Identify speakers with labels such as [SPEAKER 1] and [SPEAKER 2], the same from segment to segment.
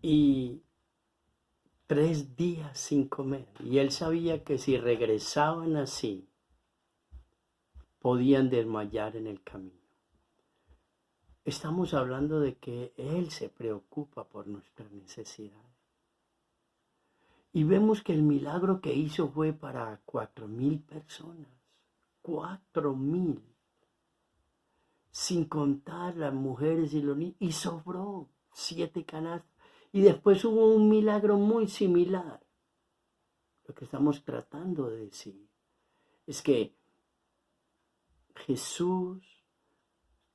[SPEAKER 1] y 3 días sin comer. Y él sabía que si regresaban así, podían desmayar en el camino. Estamos hablando de que Él se preocupa por nuestras necesidades. Y vemos que el milagro que hizo fue para 4,000 personas. 4,000. Sin contar las mujeres y los niños. Y sobró 7 canastas. Y después hubo un milagro muy similar. Lo que estamos tratando de decir es que Jesús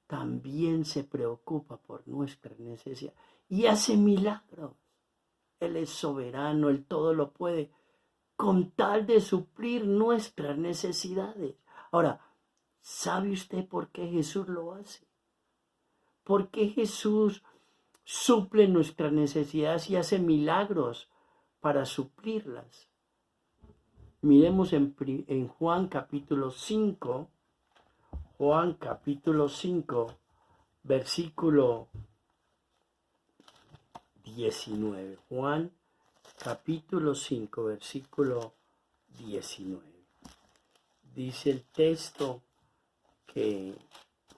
[SPEAKER 1] también se preocupa por nuestras necesidades y hace milagros. Él es soberano, Él todo lo puede, con tal de suplir nuestras necesidades. Ahora, ¿sabe usted por qué Jesús lo hace? ¿Por qué Jesús suple nuestras necesidades y hace milagros para suplirlas? Miremos en Juan capítulo 5, Juan capítulo 5, versículo 19. Juan capítulo 5, versículo 19. Dice el texto que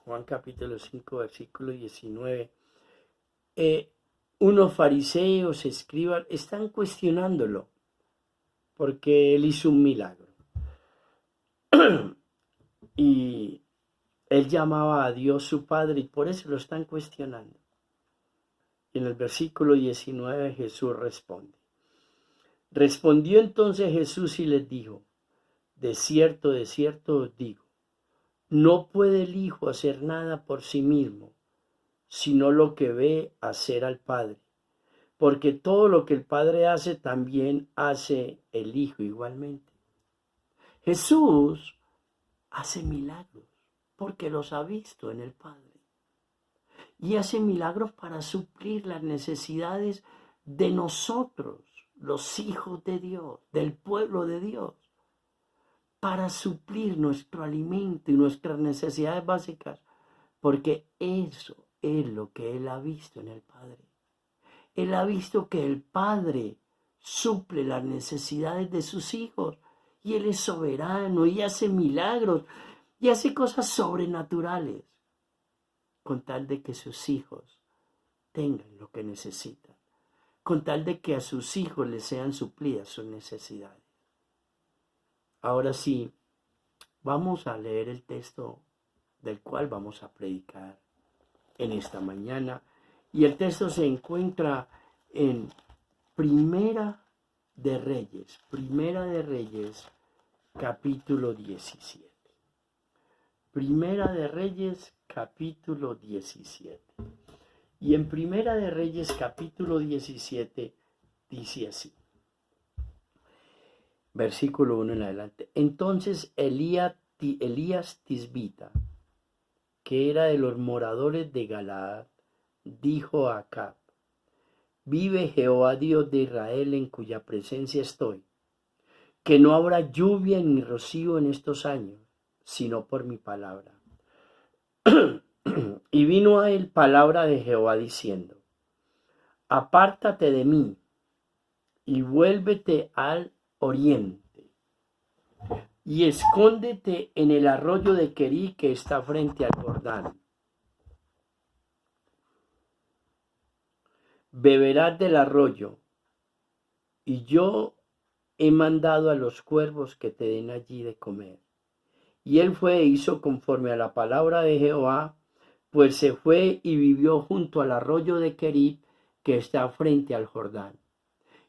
[SPEAKER 1] Juan capítulo 5, versículo 19. Unos fariseos, escribas, están cuestionándolo porque él hizo un milagro. Y él llamaba a Dios su Padre y por eso lo están cuestionando. Y en el versículo 19 Jesús responde. Respondió entonces Jesús y les dijo, de cierto os digo, no puede el Hijo hacer nada por sí mismo, sino lo que ve hacer al Padre. Porque todo lo que el Padre hace, también hace el Hijo igualmente. Jesús hace milagros porque los ha visto en el Padre. Y hace milagros para suplir las necesidades de nosotros, los hijos de Dios, del pueblo de Dios. Para suplir nuestro alimento y nuestras necesidades básicas. Porque eso es lo que Él ha visto en el Padre. Él ha visto que el Padre suple las necesidades de sus hijos. Y Él es soberano y hace milagros y hace cosas sobrenaturales con tal de que sus hijos tengan lo que necesitan, con tal de que a sus hijos les sean suplidas sus necesidades. Ahora sí, vamos a leer el texto del cual vamos a predicar en esta mañana. Y el texto se encuentra en Primera de Reyes, capítulo 17. Primera de Reyes, capítulo 17. Y en Primera de Reyes, capítulo 17, dice así. Versículo 1 en adelante. Entonces Elías Tisbita, que era de los moradores de Galaad, dijo a Acab, vive Jehová Dios de Israel, en cuya presencia estoy, que no habrá lluvia ni rocío en estos años, sino por mi palabra. Y vino a él palabra de Jehová diciendo, apártate de mí y vuélvete al oriente y escóndete en el arroyo de Querí que está frente al Jordán. Beberás del arroyo, y yo he mandado a los cuervos que te den allí de comer. Y él fue e hizo conforme a la palabra de Jehová, pues se fue y vivió junto al arroyo de Querit que está frente al Jordán.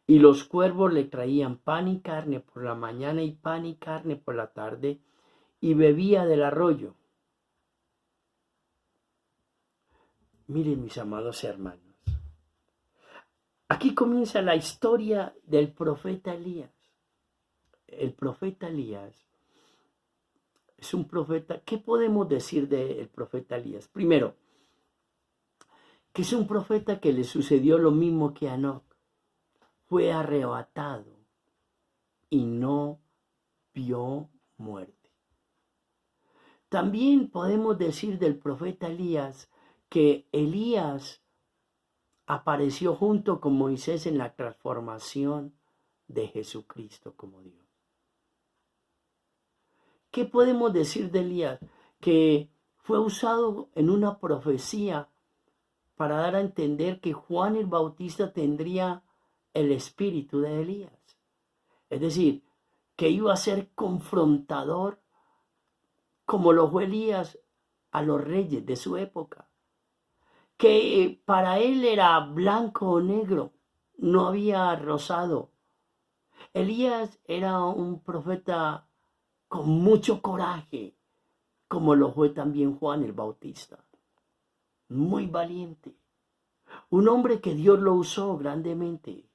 [SPEAKER 1] Y los cuervos le traían pan y carne por la mañana y pan y carne por la tarde, y bebía del arroyo. Miren, mis amados hermanos, aquí comienza la historia del profeta Elías. El profeta Elías es un profeta. ¿Qué podemos decir del profeta Elías? Primero, que es un profeta que le sucedió lo mismo que a Enoc. Fue arrebatado y no vio muerte. También podemos decir del profeta Elías que Elías apareció junto con Moisés en la transformación de Jesucristo como Dios. ¿Qué podemos decir de Elías? Que fue usado en una profecía para dar a entender que Juan el Bautista tendría el espíritu de Elías. Es decir, que iba a ser confrontador como lo fue Elías a los reyes de su época. Que para él era blanco o negro, no había rosado. Elías era un profeta con mucho coraje, como lo fue también Juan el Bautista. Muy valiente. Un hombre que Dios lo usó grandemente.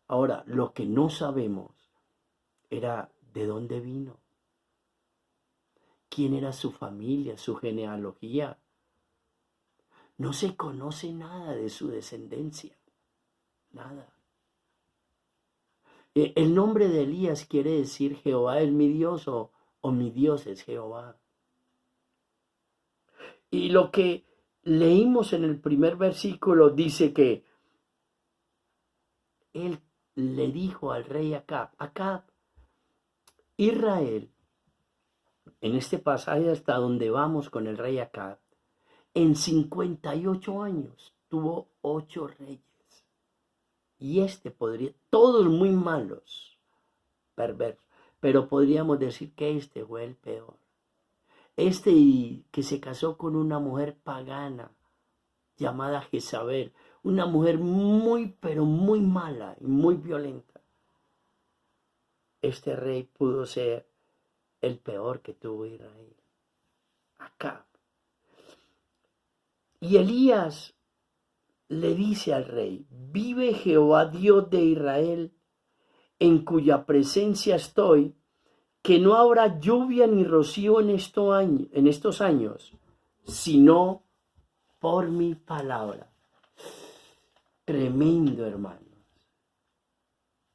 [SPEAKER 1] Ahora, lo que no sabemos era de dónde vino, quién era su familia, su genealogía. No se conoce nada de su descendencia, nada. El nombre de Elías quiere decir Jehová es mi Dios o mi Dios es Jehová. Y lo que leímos en el primer versículo dice que él le dijo al rey Acab, Israel, en este pasaje hasta donde vamos con el rey Acab, en 58 años tuvo 8 reyes. Y todos muy malos, perversos, pero podríamos decir que este fue el peor. Que se casó con una mujer pagana llamada Jezabel, una mujer muy, pero muy mala y muy violenta. Este rey pudo ser el peor que tuvo Israel, Acab. Y Elías le dice al rey, vive Jehová Dios de Israel, en cuya presencia estoy, que no habrá lluvia ni rocío en estos años, sino por mi palabra. Tremendo, hermanos.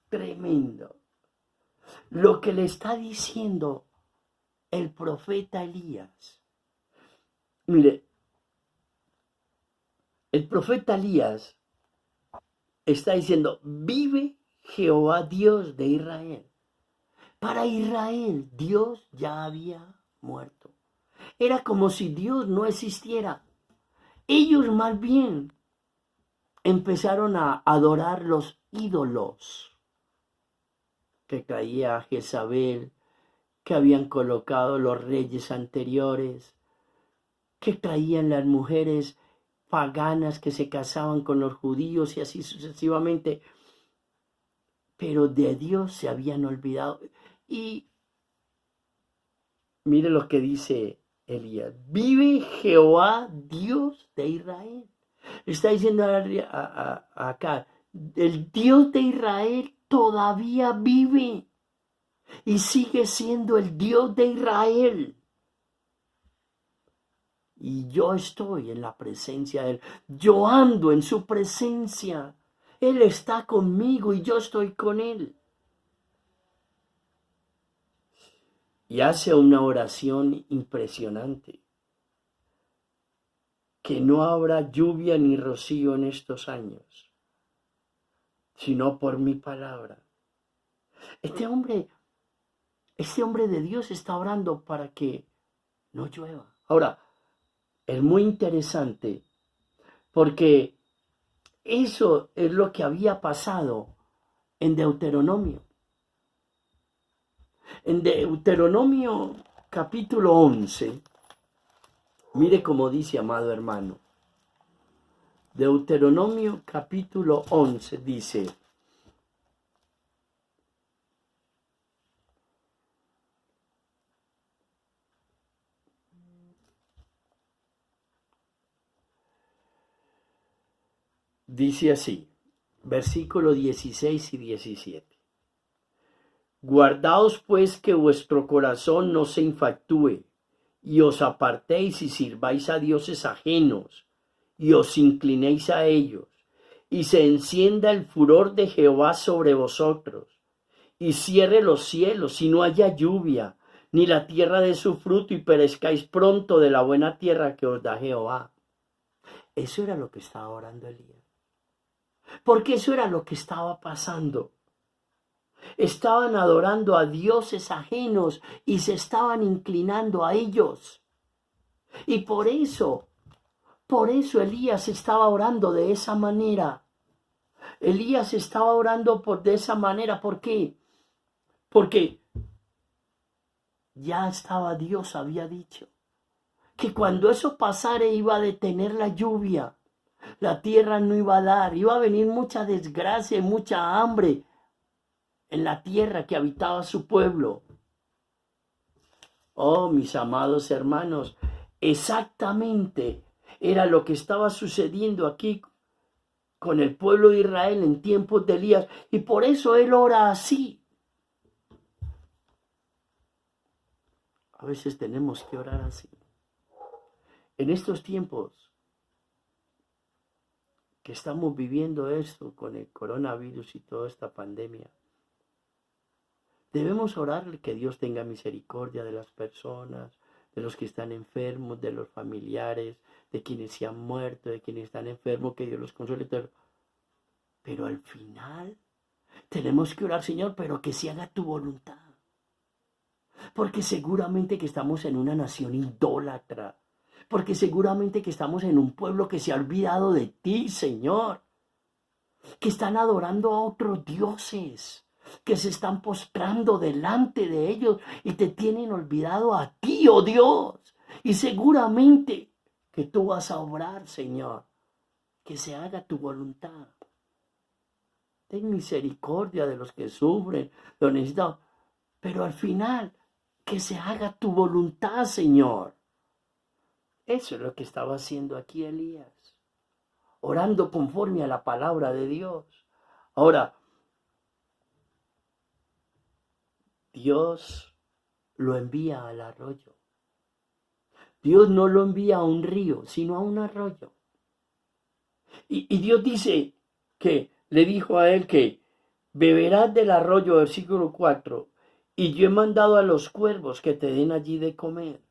[SPEAKER 1] Tremendo. Lo que le está diciendo el profeta Elías. Mire, el profeta Elías está diciendo, vive Jehová Dios de Israel. Para Israel, Dios ya había muerto. Era como si Dios no existiera. Ellos más bien empezaron a adorar los ídolos que traía Jezabel, que habían colocado los reyes anteriores, que traían las mujeres paganas que se casaban con los judíos y así sucesivamente. Pero de Dios se habían olvidado. Y mire lo que dice Elías. Vive Jehová, Dios de Israel. Está diciendo acá, el Dios de Israel todavía vive y sigue siendo el Dios de Israel. Y yo estoy en la presencia de Él. Yo ando en su presencia. Él está conmigo y yo estoy con Él. Y hace una oración impresionante. Que no habrá lluvia ni rocío en estos años, sino por mi palabra. Este hombre de Dios está orando para que no llueva. Ahora, es muy interesante porque eso es lo que había pasado en Deuteronomio. En Deuteronomio capítulo 11, mire cómo dice, amado hermano. Deuteronomio capítulo 11 dice, dice así, versículo 16 y 17. Guardaos pues que vuestro corazón no se infactúe, y os apartéis y sirváis a dioses ajenos, y os inclinéis a ellos, y se encienda el furor de Jehová sobre vosotros, y cierre los cielos, y no haya lluvia, ni la tierra dé su fruto, y perezcáis pronto de la buena tierra que os da Jehová. Eso era lo que estaba orando Elías. Porque eso era lo que estaba pasando. Estaban adorando a dioses ajenos y se estaban inclinando a ellos. Y por eso Elías estaba orando de esa manera. Elías estaba orando de esa manera. ¿Por qué? Porque ya estaba Dios, había dicho que cuando eso pasara iba a detener la lluvia. La tierra no iba a dar, iba a venir mucha desgracia y mucha hambre en la tierra que habitaba su pueblo. Oh, mis amados hermanos, exactamente era lo que estaba sucediendo aquí con el pueblo de Israel en tiempos de Elías. Y por eso él ora así. A veces tenemos que orar así. En estos tiempos que estamos viviendo esto con el coronavirus y toda esta pandemia, debemos orar que Dios tenga misericordia de las personas, de los que están enfermos, de los familiares, de quienes se han muerto, de quienes están enfermos, que Dios los consuele. Pero al final tenemos que orar, Señor, pero que se haga tu voluntad. Porque seguramente que estamos en una nación idólatra. Porque seguramente que estamos en un pueblo que se ha olvidado de ti, Señor. Que están adorando a otros dioses. Que se están postrando delante de ellos y te tienen olvidado a ti, oh Dios. Y seguramente que tú vas a obrar, Señor. Que se haga tu voluntad. Ten misericordia de los que sufren, lo necesitan. Pero al final, que se haga tu voluntad, Señor. Eso es lo que estaba haciendo aquí Elías, orando conforme a la palabra de Dios. Ahora, Dios lo envía al arroyo. Dios no lo envía a un río, sino a un arroyo. Y Dios dice que le dijo a él que beberás del arroyo, versículo 4, y yo he mandado a los cuervos que te den allí de comer.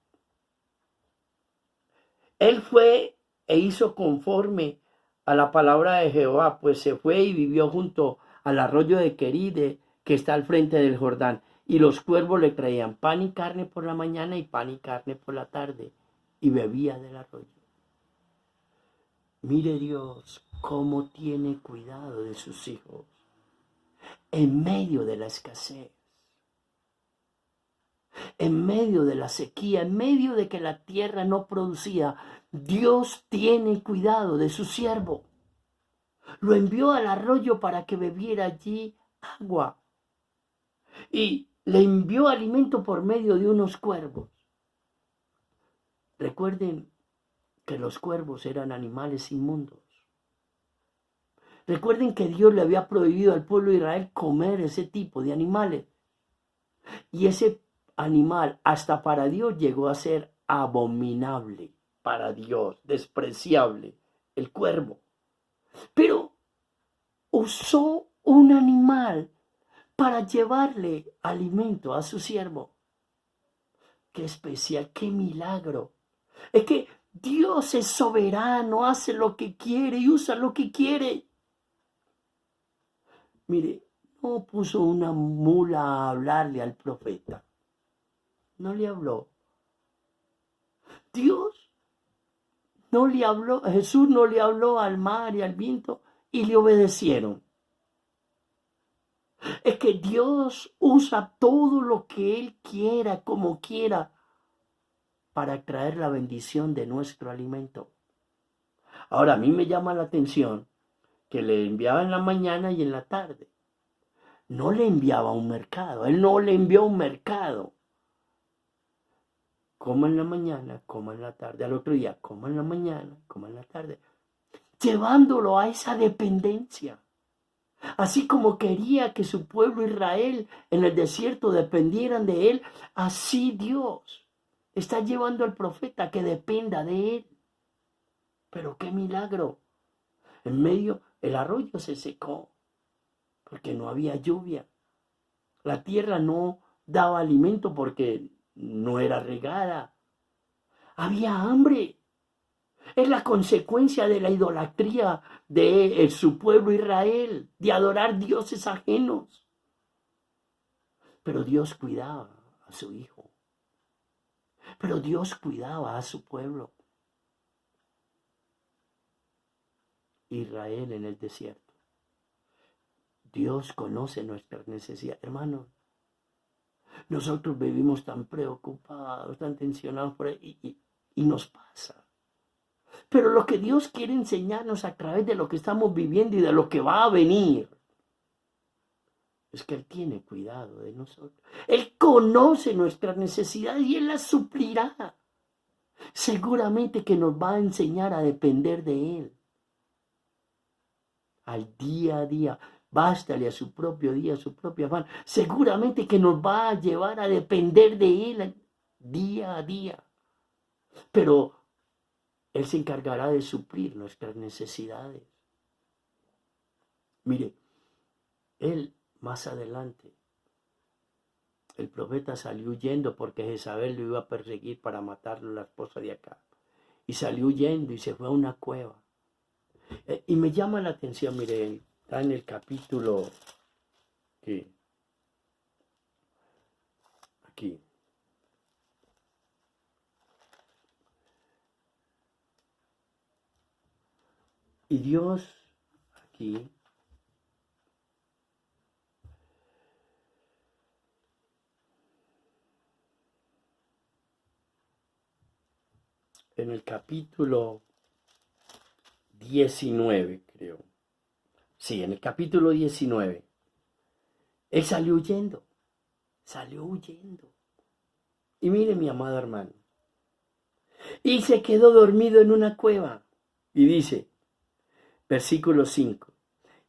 [SPEAKER 1] Él fue e hizo conforme a la palabra de Jehová, pues se fue y vivió junto al arroyo de Queride, que está al frente del Jordán. Y los cuervos le traían pan y carne por la mañana y pan y carne por la tarde, y bebía del arroyo. Mire Dios cómo tiene cuidado de sus hijos en medio de la escasez, en medio de la sequía, en medio de que la tierra no producía. Dios tiene cuidado de su siervo. Lo envió al arroyo para que bebiera allí agua. Y le envió alimento por medio de unos cuervos. Recuerden que los cuervos eran animales inmundos. Recuerden que Dios le había prohibido al pueblo de Israel comer ese tipo de animales. Y ese animal hasta para Dios llegó a ser abominable para Dios, despreciable, el cuervo. Pero usó un animal para llevarle alimento a su siervo. Qué especial, qué milagro. Es que Dios es soberano, hace lo que quiere y usa lo que quiere. Mire, no puso una mula a hablarle al profeta. No le habló. Dios no le habló, Jesús no le habló al mar y al viento y le obedecieron. Es que Dios usa todo lo que Él quiera, como quiera, para traer la bendición de nuestro alimento. Ahora, a mí me llama la atención que le enviaba en la mañana y en la tarde. No le enviaba a un mercado, Él no le envió a un mercado. Coma en la mañana, coma en la tarde. Al otro día, coma en la mañana, coma en la tarde. Llevándolo a esa dependencia. Así como quería que su pueblo Israel en el desierto dependieran de Él, así Dios está llevando al profeta que dependa de Él. Pero qué milagro. En medio, el arroyo se secó porque no había lluvia. La tierra no daba alimento porque no era regada. Había hambre. Es la consecuencia de la idolatría de su pueblo Israel, de adorar dioses ajenos. Pero Dios cuidaba a su hijo. Pero Dios cuidaba a su pueblo. Israel en el desierto. Dios conoce nuestras necesidades. Hermanos, nosotros vivimos tan preocupados, tan tensionados por ahí, y nos pasa. Pero lo que Dios quiere enseñarnos a través de lo que estamos viviendo y de lo que va a venir, es que Él tiene cuidado de nosotros. Él conoce nuestras necesidades y Él las suplirá. Seguramente que nos va a enseñar a depender de Él. Al día a día. Bástale a su propio día, a su propio afán. Seguramente que nos va a llevar a depender de Él día a día. Pero Él se encargará de suplir nuestras necesidades. Mire, Él más adelante, el profeta salió huyendo porque Jezabel lo iba a perseguir para matarlo, la esposa de Acab. Y salió huyendo y se fue a una cueva. Y me llama la atención, mire, está en el capítulo aquí. Y Dios aquí en el capítulo 19, creo. Sí, en el capítulo 19. Él salió huyendo. Salió huyendo. Y mire, mi amado hermano. Y se quedó dormido en una cueva. Y dice, versículo 5.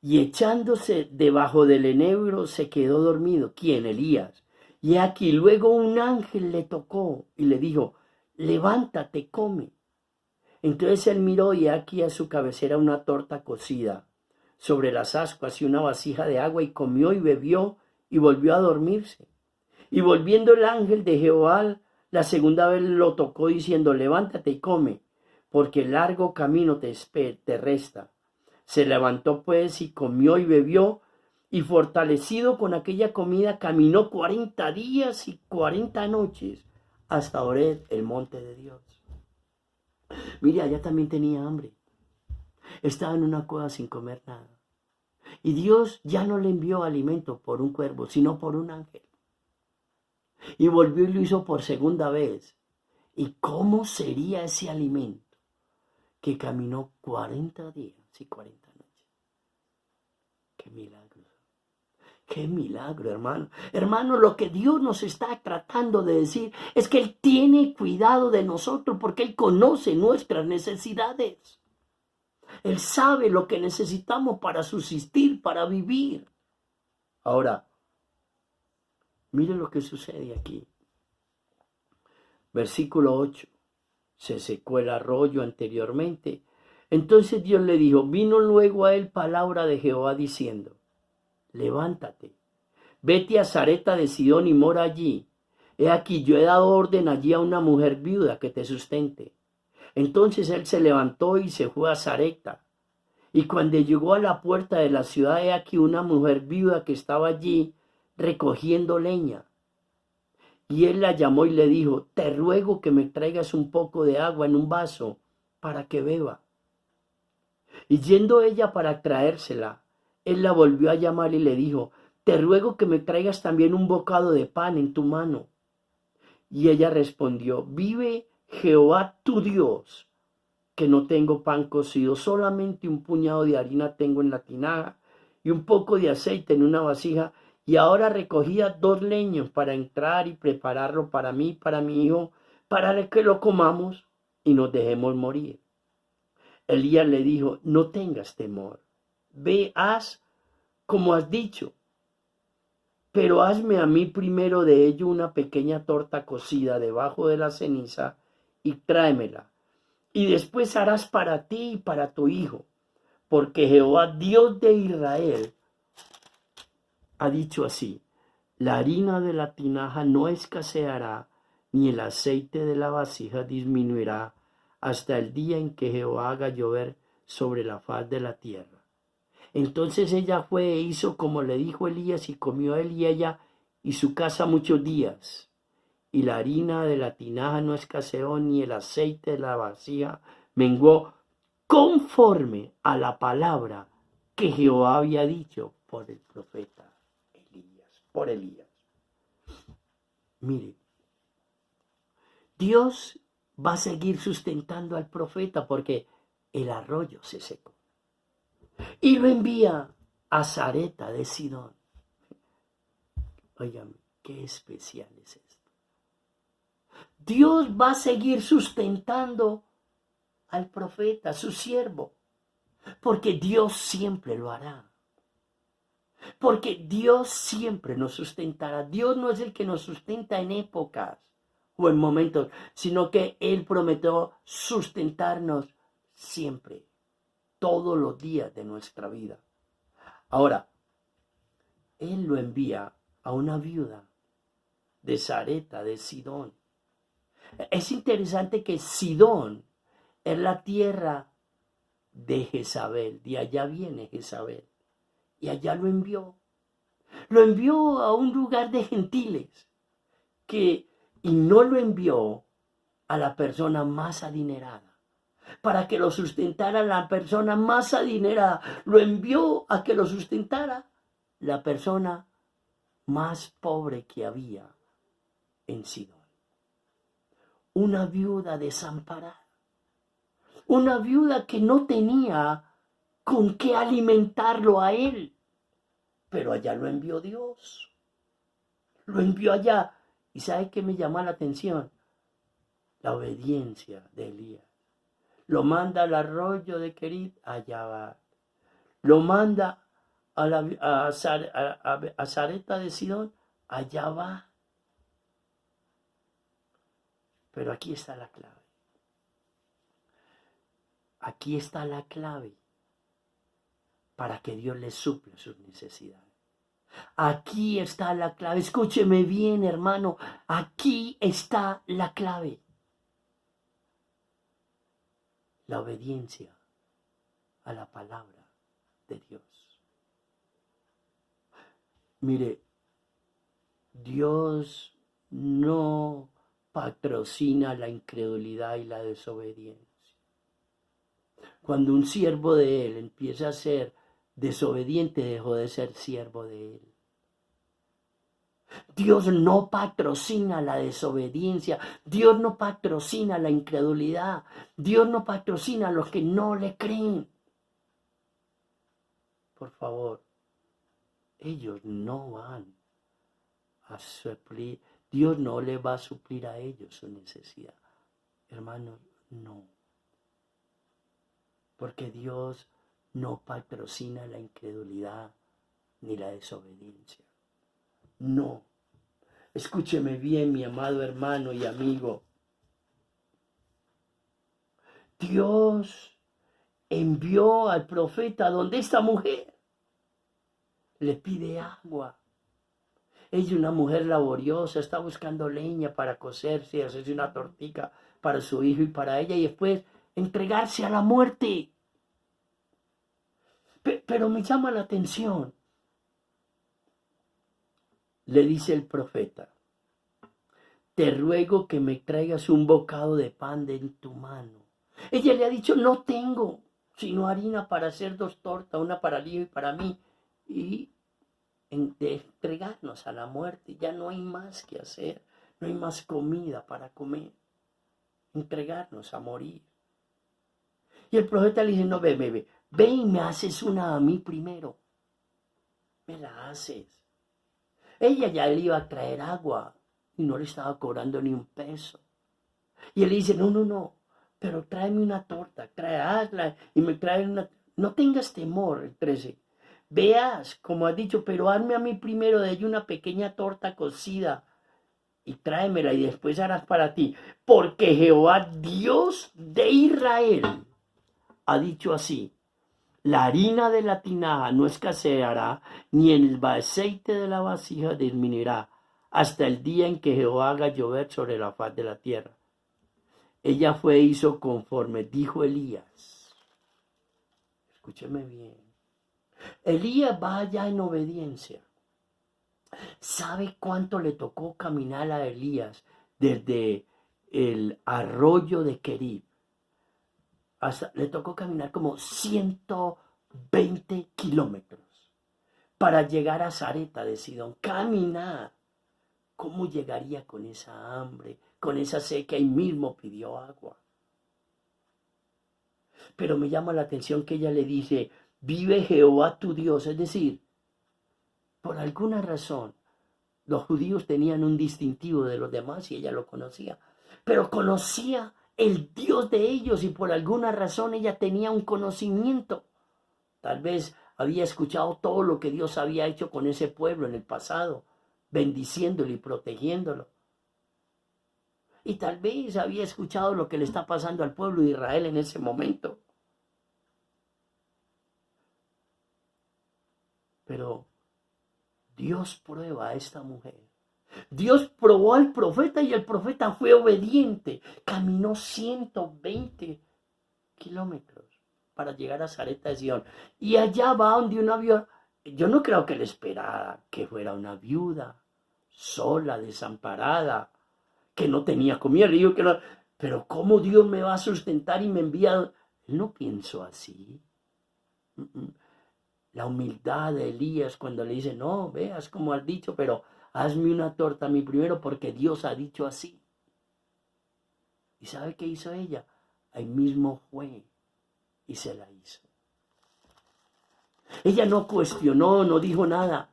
[SPEAKER 1] Y echándose debajo del enebro se quedó dormido. ¿Quién? Elías. Y aquí luego un ángel le tocó y le dijo, levántate, come. Entonces él miró y aquí a su cabecera una torta cocida sobre las ascuas y una vasija de agua y comió y bebió y volvió a dormirse. Y volviendo el ángel de Jehová la segunda vez lo tocó diciendo, levántate y come, porque largo camino te resta. Se levantó pues y comió y bebió, y fortalecido con aquella comida caminó 40 días y 40 noches hasta Horeb, el monte de Dios. Mire, allá también tenía hambre. Estaba en una cueva sin comer nada. Y Dios ya no le envió alimento por un cuervo, sino por un ángel. Y volvió y lo hizo por segunda vez. ¿Y cómo sería ese alimento? Que caminó 40 días y 40 noches. ¡Qué milagro! ¡Qué milagro, hermano! Hermano, lo que Dios nos está tratando de decir es que Él tiene cuidado de nosotros porque Él conoce nuestras necesidades. Él sabe lo que necesitamos para subsistir, para vivir. Ahora, mire lo que sucede aquí. Versículo 8. Se secó el arroyo anteriormente. Entonces Dios le dijo, vino luego a él palabra de Jehová diciendo, levántate, vete a Sarepta de Sidón y mora allí. He aquí, yo he dado orden allí a una mujer viuda que te sustente. Entonces él se levantó y se fue a Sarepta. Y cuando llegó a la puerta de la ciudad, he aquí una mujer viuda que estaba allí recogiendo leña. Y él la llamó y le dijo, te ruego que me traigas un poco de agua en un vaso para que beba. Y yendo ella para traérsela, él la volvió a llamar y le dijo, te ruego que me traigas también un bocado de pan en tu mano. Y ella respondió, vive Jehová tu Dios, que no tengo pan cocido, solamente un puñado de harina tengo en la tinaja y un poco de aceite en una vasija, y ahora recogía 2 leños para entrar y prepararlo para mí y para mi hijo, para que lo comamos y nos dejemos morir. Elías le dijo, no tengas temor, ve, haz como has dicho, pero hazme a mí primero de ello una pequeña torta cocida debajo de la ceniza y tráemela. Y después harás para ti y para tu hijo, porque Jehová, Dios de Israel, ha dicho así, la harina de la tinaja no escaseará, ni el aceite de la vasija disminuirá, hasta el día en que Jehová haga llover sobre la faz de la tierra. Entonces ella fue e hizo como le dijo Elías, y comió él y ella y su casa muchos días. Y la harina de la tinaja no escaseó, ni el aceite de la vasija menguó, conforme a la palabra que Jehová había dicho por el profeta Elías, por Elías. Mire, Dios va a seguir sustentando al profeta porque el arroyo se secó. Y lo envía a Sarepta de Sidón. Óigame, qué especial es esto. Dios va a seguir sustentando al profeta, su siervo, porque Dios siempre lo hará. Porque Dios siempre nos sustentará. Dios no es el que nos sustenta en épocas o en momentos, sino que Él prometió sustentarnos siempre, todos los días de nuestra vida. Ahora, Él lo envía a una viuda de Sarepta, de Sidón. Es interesante que Sidón es la tierra de Jezabel, de allá viene Jezabel, y allá lo envió. Lo envió a un lugar de gentiles, y no lo envió a la persona más adinerada, para que lo sustentara la persona más adinerada. Lo envió a que lo sustentara la persona más pobre que había en Sidón. Una viuda desamparada. Una viuda que no tenía con qué alimentarlo a él. Pero allá lo envió Dios. Lo envió allá. ¿Y sabe qué me llama la atención? La obediencia de Elías. Lo manda al arroyo de Querit, allá va. Lo manda a Sarepta de Sidón, allá va. Pero aquí está la clave. Aquí está la clave para que Dios le suple sus necesidades. Aquí está la clave. Escúcheme bien, hermano. Aquí está la clave. La obediencia a la palabra de Dios. Mire, Dios no patrocina la incredulidad y la desobediencia. Cuando un siervo de Él empieza a ser desobediente, dejó de ser siervo de Él. Dios no patrocina la desobediencia. Dios no patrocina la incredulidad. Dios no patrocina a los que no le creen. Por favor, ellos no van a suplir. Dios no le va a suplir a ellos su necesidad. Hermanos, no. Porque Dios no patrocina la incredulidad ni la desobediencia. No. Escúcheme bien, mi amado hermano y amigo. Dios envió al profeta donde esta mujer le pide agua. Ella es una mujer laboriosa, está buscando leña para cocerse y hacerse una tortica para su hijo y para ella, y después entregarse a la muerte. Pero me llama la atención. Le dice el profeta: te ruego que me traigas un bocado de pan de en tu mano. Ella le ha dicho: no tengo sino harina para hacer 2 tortas, una para el hijo y para mí, y de entregarnos a la muerte. Ya no hay más que hacer, no hay más comida para comer, entregarnos a morir. Y el profeta le dice: no, ve y me haces una a mí primero, me la haces. Ella ya le iba a traer agua y no le estaba cobrando ni un peso. Y él le dice: no, pero tráeme una torta, hazla y me trae una. No tengas temor, el 13. Veas, como has dicho, pero hazme a mí primero de ella una pequeña torta cocida y tráemela, y después harás para ti. Porque Jehová, Dios de Israel, ha dicho así: la harina de la tinaja no escaseará, ni el aceite de la vasija disminuirá, hasta el día en que Jehová haga llover sobre la faz de la tierra. ella fue e hizo conforme dijo Elías. Escúcheme bien. Elías va allá en obediencia. ¿Sabe cuánto le tocó caminar a Elías desde el arroyo de Querib? Le tocó caminar como 120 kilómetros para llegar a Sarepta de Sidón. Caminar. ¿Cómo llegaría con esa hambre, con esa sed que ahí mismo pidió agua? Pero me llama la atención que ella le dice, vive Jehová tu Dios. Es decir, por alguna razón, los judíos tenían un distintivo de los demás y ella lo conocía. Pero conocía el Dios de ellos y por alguna razón ella tenía un conocimiento. Tal vez había escuchado todo lo que Dios había hecho con ese pueblo en el pasado, bendiciéndolo y protegiéndolo. Y tal vez había escuchado lo que le está pasando al pueblo de Israel en ese momento. Pero Dios prueba a esta mujer. Dios probó al profeta y el profeta fue obediente. Caminó 120 kilómetros para llegar a Sarepta de Sidón. Y allá va donde una viuda. Yo no creo que le esperara que fuera una viuda, sola, desamparada, que no tenía comida. Le digo que no, pero ¿cómo Dios me va a sustentar y me envía? Él no pienso así. La humildad de Elías cuando le dice, no, veas como has dicho, pero hazme una torta a mí primero porque Dios ha dicho así. ¿Y sabe qué hizo ella? Ahí mismo fue y se la hizo. Ella no cuestionó, no dijo nada.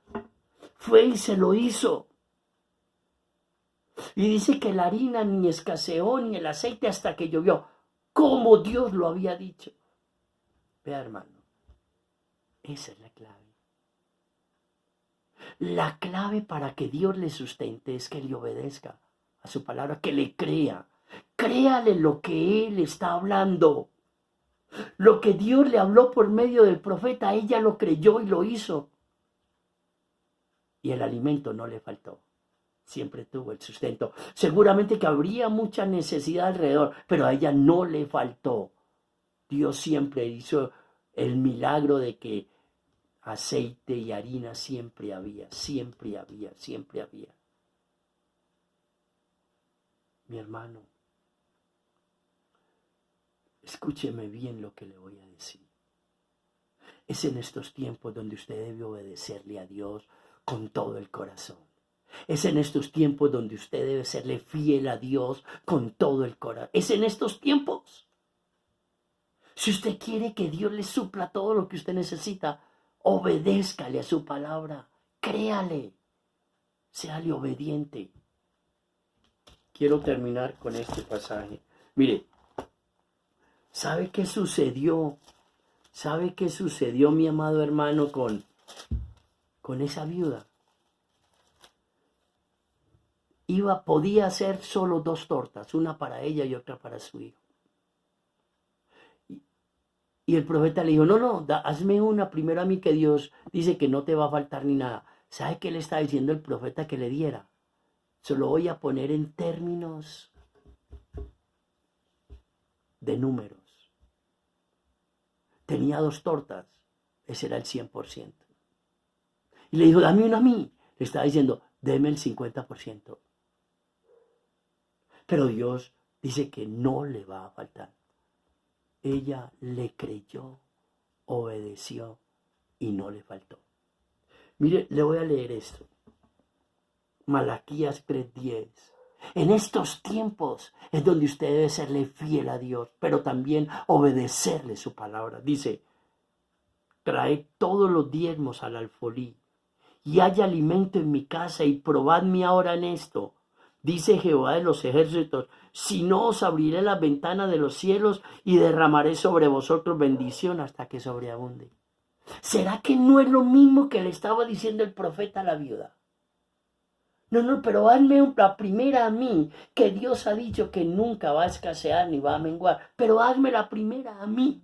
[SPEAKER 1] Fue y se lo hizo. Y dice que la harina ni escaseó ni el aceite hasta que llovió, como Dios lo había dicho. Vea, hermano, esa es la clave. La clave para que Dios le sustente es que le obedezca a su palabra, que le crea. Créale lo que Él está hablando. Lo que Dios le habló por medio del profeta, ella lo creyó y lo hizo. Y el alimento no le faltó. Siempre tuvo el sustento. Seguramente que habría mucha necesidad alrededor, pero a ella no le faltó. Dios siempre hizo el milagro de que aceite y harina siempre había, siempre había, siempre había. Mi hermano, escúcheme bien lo que le voy a decir. Es en estos tiempos donde usted debe obedecerle a Dios con todo el corazón. Es en estos tiempos donde usted debe serle fiel a Dios con todo el corazón. Es en estos tiempos. Si usted quiere que Dios le supla todo lo que usted necesita, obedézcale a su palabra. Créale. Séale obediente. Quiero terminar con este pasaje. Mire, ¿sabe qué sucedió? ¿Sabe qué sucedió, mi amado hermano, con esa viuda? Podía hacer solo 2 tortas, una para ella y otra para su hijo. Y el profeta le dijo, no, hazme una primero a mí que Dios dice que no te va a faltar ni nada. ¿Sabe qué le está diciendo el profeta que le diera? Se lo voy a poner en términos de números. Tenía 2 tortas, ese era el 100%. Y le dijo, dame una a mí. Le estaba diciendo, deme el 50%. Pero Dios dice que no le va a faltar. Ella le creyó, obedeció y no le faltó. Mire, le voy a leer esto. Malaquías 3:10. En estos tiempos es donde usted debe serle fiel a Dios, pero también obedecerle su palabra. Dice, traed todos los diezmos al alfolí y haya alimento en mi casa y probadme ahora en esto. Dice Jehová de los ejércitos, si no os abriré las ventanas de los cielos y derramaré sobre vosotros bendición hasta que sobreabunde. ¿Será que no es lo mismo que le estaba diciendo el profeta a la viuda? No, pero hazme la primera a mí, que Dios ha dicho que nunca va a escasear ni va a menguar, pero hazme la primera a mí.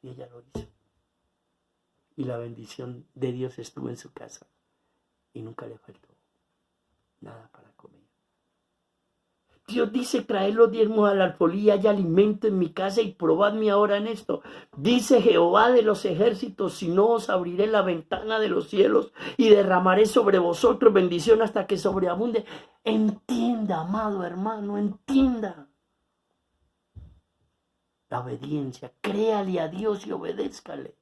[SPEAKER 1] Y ella lo hizo. Y la bendición de Dios estuvo en su casa y nunca le faltó nada para comer. Dios dice, traed los diezmos al alfolí y haya alimento en mi casa y probadme ahora en esto. Dice Jehová de los ejércitos, si no os abriré la ventana de los cielos y derramaré sobre vosotros bendición hasta que sobreabunde. Entienda, amado hermano, entienda. La obediencia, créale a Dios y obedézcale.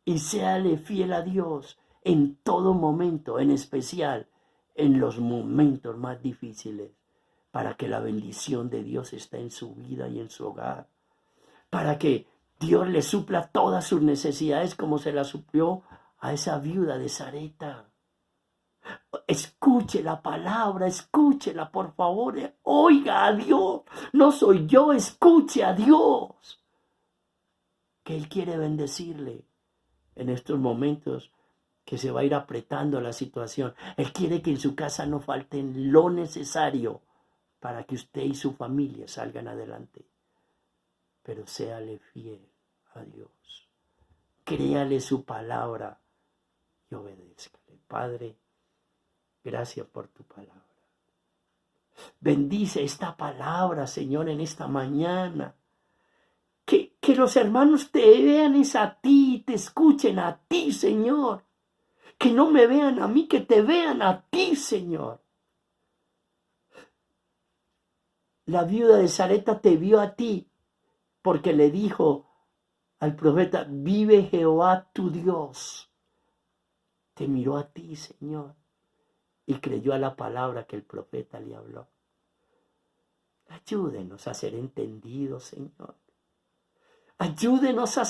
[SPEAKER 1] Y séale fiel a Dios en todo momento, en especial en los momentos más difíciles, para que la bendición de Dios esté en su vida y en su hogar, para que Dios le supla todas sus necesidades como se las suplió a esa viuda de Sarepta. Escuche la palabra, escúchela, por favor, oiga a Dios, no soy yo, escuche a Dios, que Él quiere bendecirle en estos momentos que se va a ir apretando la situación. Él quiere que en su casa no falte lo necesario para que usted y su familia salgan adelante. Pero séale fiel a Dios. Créale su palabra y obedézcale. Padre, gracias por tu palabra. Bendice esta palabra, Señor, en esta mañana. Que los hermanos te vean es a ti, te escuchen a ti, Señor. Que no me vean a mí, que te vean a ti, Señor. La viuda de Sarepta te vio a ti porque le dijo al profeta, vive Jehová tu Dios. Te miró a ti, Señor, y creyó a la palabra que el profeta le habló. Ayúdenos a ser entendidos, Señor. Ayúdenos a